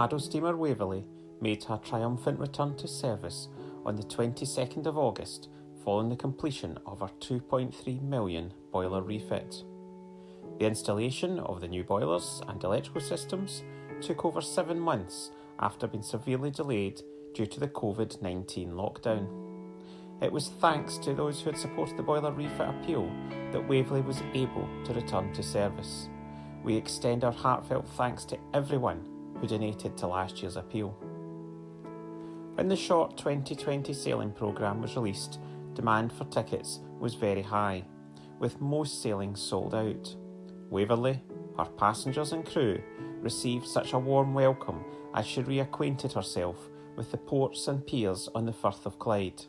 paddle steamer Waverley made her triumphant return to service on the 22nd of August following the completion of her £2.3 million boiler refit. The installation of the new boilers and electrical systems took over 7 months after being severely delayed due to the COVID-19 lockdown. It was thanks to those who had supported the boiler refit appeal that Waverley was able to return to service. We extend our heartfelt thanks to everyone who donated to last year's appeal. When the short 2020 sailing programme was released, demand for tickets was very high, with most sailings sold out. Waverley, her passengers and crew, received such a warm welcome as she reacquainted herself with the ports and piers on the Firth of Clyde.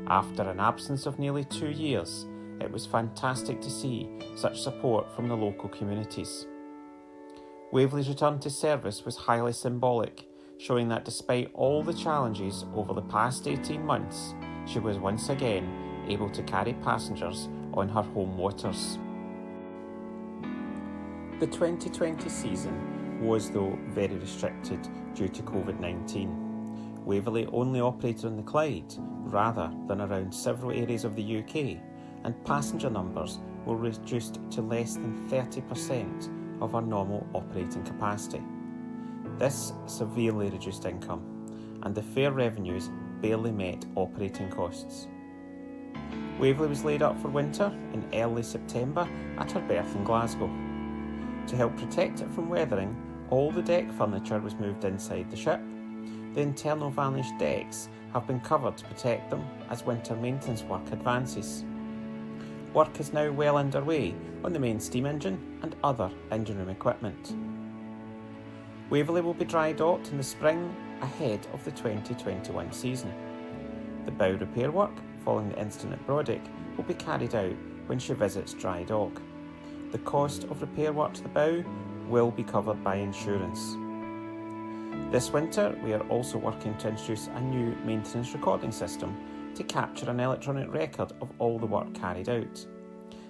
After an absence of nearly 2 years, it was fantastic to see such support from the local communities. Waverley's return to service was highly symbolic, showing that despite all the challenges over the past 18 months, she was once again able to carry passengers on her home waters. The 2020 season was, though, very restricted due to COVID-19. Waverley only operated on the Clyde rather than around several areas of the UK, and passenger numbers were reduced to less than 30% of our normal operating capacity. This severely reduced income, and the fare revenues barely met operating costs. Waverley was laid up for winter in early September at her berth in Glasgow. To help protect it from weathering, all the deck furniture was moved inside the ship. The internal vanished decks have been covered to protect them as winter maintenance work advances. Work is now well underway on the main steam engine and other engine room equipment. Waverley will be dry docked in the spring ahead of the 2021 season. The bow repair work following the incident at Brodick will be carried out when she visits dry dock. The cost of repair work to the bow will be covered by insurance. This winter, we are also working to introduce a new maintenance recording system to capture an electronic record of all the work carried out.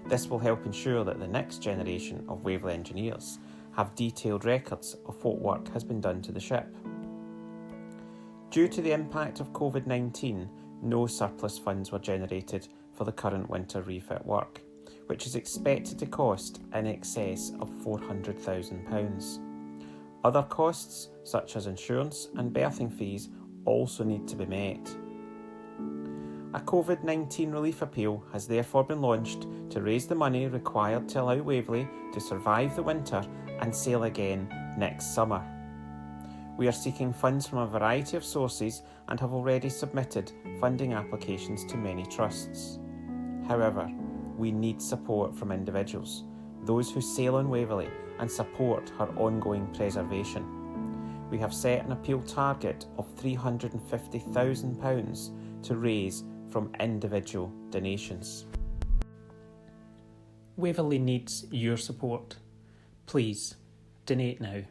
This will help ensure that the next generation of Waverley engineers have detailed records of what work has been done to the ship. Due to the impact of COVID-19, no surplus funds were generated for the current winter refit work, which is expected to cost in excess of £400,000. Other costs, such as insurance and berthing fees, also need to be met. A COVID-19 relief appeal has therefore been launched to raise the money required to allow Waverley to survive the winter and sail again next summer. We are seeking funds from a variety of sources and have already submitted funding applications to many trusts. However, we need support from individuals, those who sail on Waverley and support her ongoing preservation. We have set an appeal target of £350,000 to raise from individual donations. Waverley needs your support. Please, donate now.